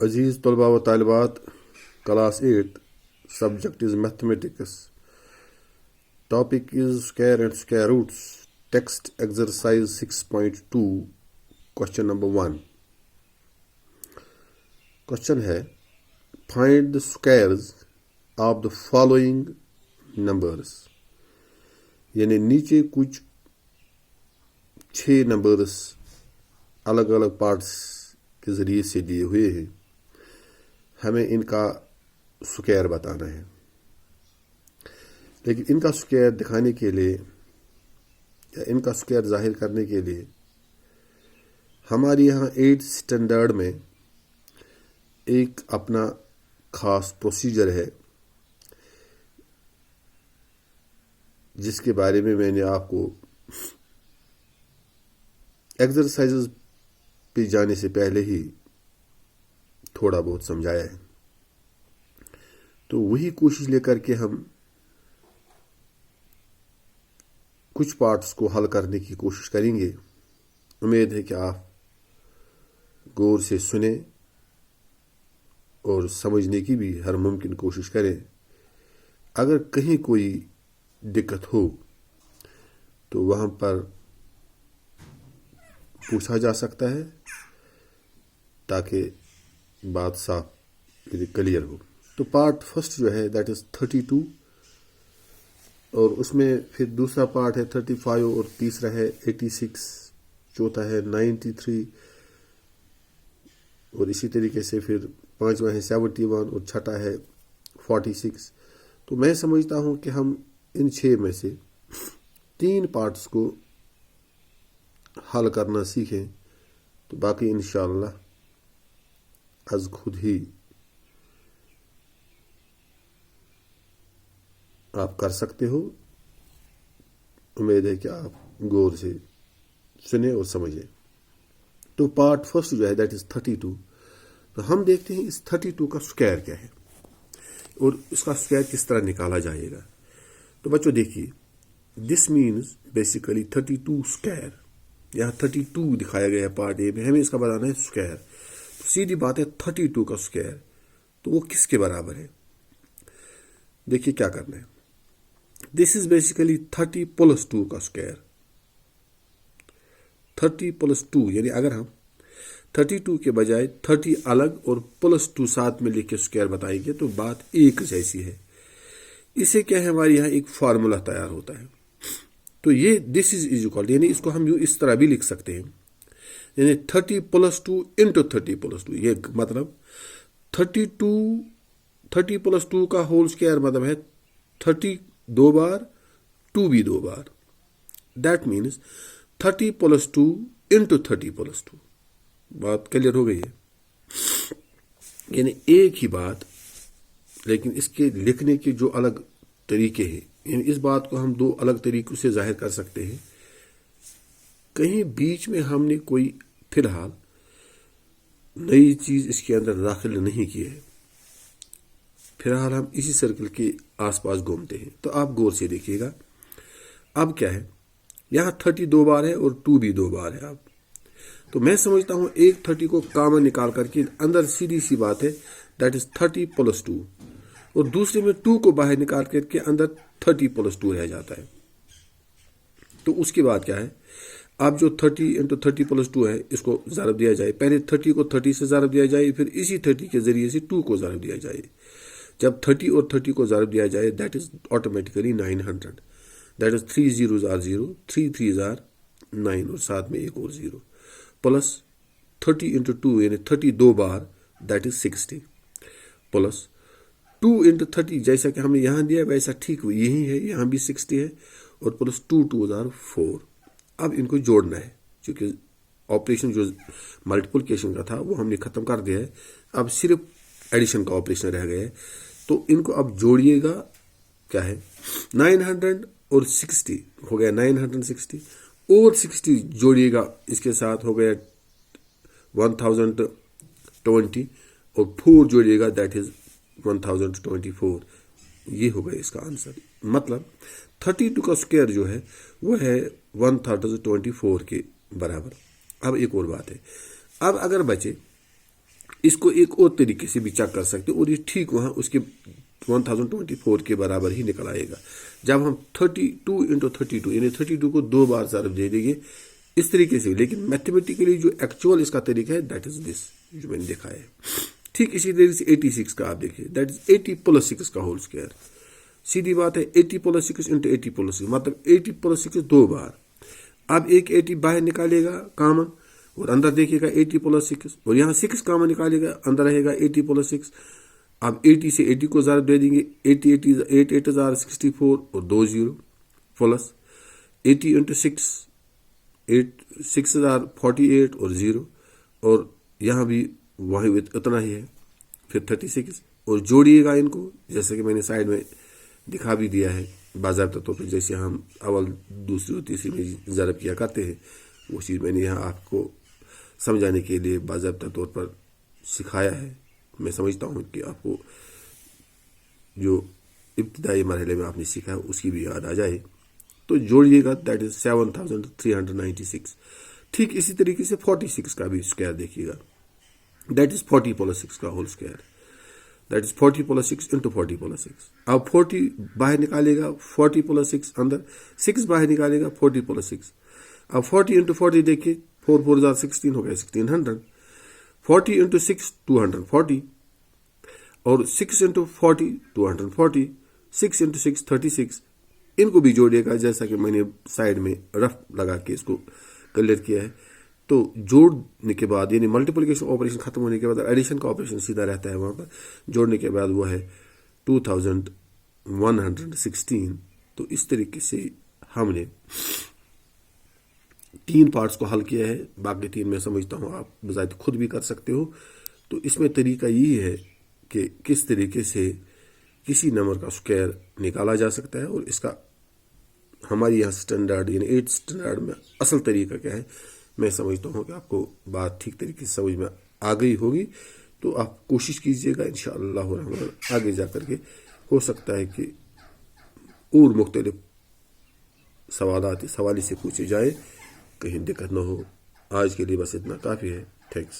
Aziz Talba wa Talibat, Class 8, subject is Mathematics. Topic is square and square roots. Text exercise 6.2, question number 1. Question है, find the squares of the following numbers. यानी नीचे कुछ 6 numbers अलग अलग parts के ज़रिए से दिए हुए हैं, हमें इनका स्क्वायर बताना है। लेकिन इनका स्क्वायर दिखाने के लिए या इनका स्क्वायर जाहिर करने के लिए हमारे यहाँ 8th स्टैंडर्ड में एक अपना ख़ास प्रोसीजर है, जिसके बारे में मैंने आपको एक्सरसाइजेस पे जाने से पहले ही थोड़ा बहुत समझाया है। तो वही कोशिश लेकर के हम कुछ पार्ट्स को हल करने की कोशिश करेंगे। उम्मीद है कि आप गौर से सुने और समझने की भी हर मुमकिन कोशिश करें। अगर कहीं कोई दिक्कत हो तो वहाँ पर पूछा जा सकता है ताकि बात साफ क्लियर हो। तो पार्ट फर्स्ट जो है दैट इज़ 32, और उसमें फिर दूसरा पार्ट है 35 और तीसरा है 86, चौथा है 93 और इसी तरीके से फिर पांचवा है 71 और छठा है 46। तो मैं समझता हूं कि हम इन 6 में से 3 पार्ट्स को हल करना सीखें तो बाकी इंशाअल्लाह आज खुद ही आप कर सकते हो। उम्मीद है कि आप गौर से सुने और समझें। तो पार्ट फर्स्ट जो है दैट इज 32। तो हम देखते हैं इस 32 का स्क्वायर क्या है और इसका स्क्वायर किस तरह निकाला जाएगा। तो बच्चों देखिए, दिस मीन्स बेसिकली 32 स्क्वायर। यहाँ 32 दिखाया गया है पार्ट ए में, हमें इसका बताना है स्क्वायर। तो सीधी बात है 32 का स्क्वायर, तो वो किसके बराबर है। देखिए क्या करना है। दिस इज बेसिकली 30 + 2 का स्क्वायर। 30 + 2 यानी अगर हम 32 के बजाय 30 अलग और +2 साथ में लिख के स्क्वायर बताएंगे तो बात एक जैसी है। इसे क्या है, हमारे यहाँ एक फार्मूला तैयार होता है। तो ये दिस इज इक्वल, यानी इसको हम इस तरह भी लिख सकते हैं, यानी 30 + 2 × 30 + 2। ये मतलब 30 + 2 का होल स्क्वायर मतलब है 30 2 बार, 2 भी 2 बार। That means 30 + 2 × 30 + 2। बात क्लियर हो गई है। यानी एक ही बात, लेकिन इसके लिखने के जो अलग तरीके हैं, यानी इस बात को हम 2 अलग तरीकों से जाहिर कर सकते हैं। कहीं बीच में हमने कोई फिलहाल नई चीज इसके अंदर दाखिल नहीं की है, फिलहाल हम इसी सर्कल के आसपास घूमते हैं। तो आप गौर से देखिएगा, अब क्या है, यहाँ 30 2 बार है और 2 भी 2 बार है। अब तो मैं समझता हूं एक 30 को कॉमन निकाल करके अंदर सीधी सी बात है दैट इज 30 + 2, और दूसरे में 2 को बाहर निकाल करके अंदर 30 + 2 रह जाता है। तो उसके बाद क्या है, अब जो 30 × 30 + 2 है इसको ज़रब दिया जाए। पहले 30 को 30 से ज़रब दिया जाए, फिर इसी 30 के जरिए से 2 को ज़रब दिया जाए। जब 30 और 30 को ज़रब दिया जाए that is automatically 900। That is 3 zeros are 0, 3 3s are 9 और साथ में एक और 0 प्लस 30 × 2 यानी 30 2 बार दैट इज 60 प्लस 2 × 30 जैसा कि हमने यहाँ दिया वैसा ठीक यही है, यहाँ भी 60 है और प्लस 2 2s are 4। अब इनको जोड़ना है, क्योंकि ऑपरेशन जो मल्टीप्लिकेशन का था वो हमने ख़त्म कर दिया है, अब सिर्फ एडिशन का ऑपरेशन रह गया है। तो इनको अब जोड़िएगा, क्या है 900 और 60 हो गया 960, और 60 जोड़िएगा इसके साथ हो गया 1020, और 4 जोड़िएगा दैट इज 1024। ये हो गया इसका आंसर। मतलब 32 का स्क्वायर जो है वो है 1024 के बराबर। अब एक और बात है, अब अगर बचे اس کو ایک اور طریقے سے بھی چیک کر سکتے اور یہ ٹھیک وہاں اس کے 1024 کے برابر ہی نکل آئے گا. جب ہم 32 into 32 یعنی 32 کو 2 بار ضرب دے دیں گے اس طریقے سے. لیکن میتھمیٹیکلی جو ایکچوئل اس کا طریقہ ہے دیٹ از دس جو میں نے دیکھا ہے. ٹھیک اسی طریقے سے 86 کا آپ دیکھیے دیٹ از 80 + 6 کا ہول اسکوائر. سیدھی بات ہے 80 + 6 into 80 + 6 مطلب 80 + 6 2 بار. اب ایک 80 باہر نکالے گا کامن اور اندر دیکھیے گا 80 + 6 اور یہاں 6 کامن نکالے گا اندر رہے گا 80 + 6. اب 80 سے 80 کو ضرب دے دیں گے 8 64 اور 2 0 پلس 80 into 6 6,048 اور 0 اور یہاں بھی وہی اتنا ہی ہے. پھر 36 اور جوڑیے گا ان کو جیسے کہ میں نے سائڈ میں دکھا بھی دیا ہے باضابطہ طور پہ جیسے ہم اول دوسری اور تیسری میں ضرب کیا کرتے ہیں وہ چیز میں نے یہاں آپ کو سمجھانے کے لیے باضابطہ طور پر سکھایا ہے. میں سمجھتا ہوں کہ آپ کو جو ابتدائی مرحلے میں آپ نے سیکھا ہے اس کی بھی یاد آ جائے. تو جوڑیے گا دیٹ از 7396. ٹھیک اسی طریقے سے 46 کا بھی اسکوائر دیکھیے گا دیٹ از 40 + 6 کا whole square. That is 40 + 6 into 40 + 6. اب 40 باہر نکالے گا 40 + 6 اندر 6 باہر نکالے گا 40 + 6. اب 40 into 40 دیکھیے 4 4 16 ہو گیا 1600. 40 into 6 240 اور 6 into 40 240. 6 into 6 36. ان کو بھی جوڑیے گا جیسا کہ میں نے سائڈ میں رف لگا کے اس کو کلیئر کیا ہے. تو جوڑنے کے بعد یعنی ملٹیپلیکیشن آپریشن ختم ہونے کے بعد ایڈیشن کا آپریشن سیدھا رہتا ہے وہاں پر. جوڑنے کے بعد وہ ہے 2116. تو اس طریقے سے ہم نے 3 پارٹس کو حل کیا ہے. باقی 3 میں سمجھتا ہوں آپ بذات خود بھی کر سکتے ہو. تو اس میں طریقہ یہی ہے کہ کس طریقے سے کسی نمبر کا اسکوائر نکالا جا سکتا ہے اور اس کا ہماری یہاں اسٹینڈرڈ یعنی 8 اسٹینڈرڈ میں اصل طریقہ کیا ہے. میں سمجھتا ہوں کہ آپ کو بات ٹھیک طریقے سے سمجھ میں آ گئی ہوگی. تو آپ کوشش کیجئے گا انشاءاللہ الرحمن آگے جا کر کے ہو سکتا ہے کہ اور مختلف سوالات سوالی سے پوچھے جائیں کہیں دقت نہ ہو. آج کے لیے بس اتنا کافی ہے. تھینکس.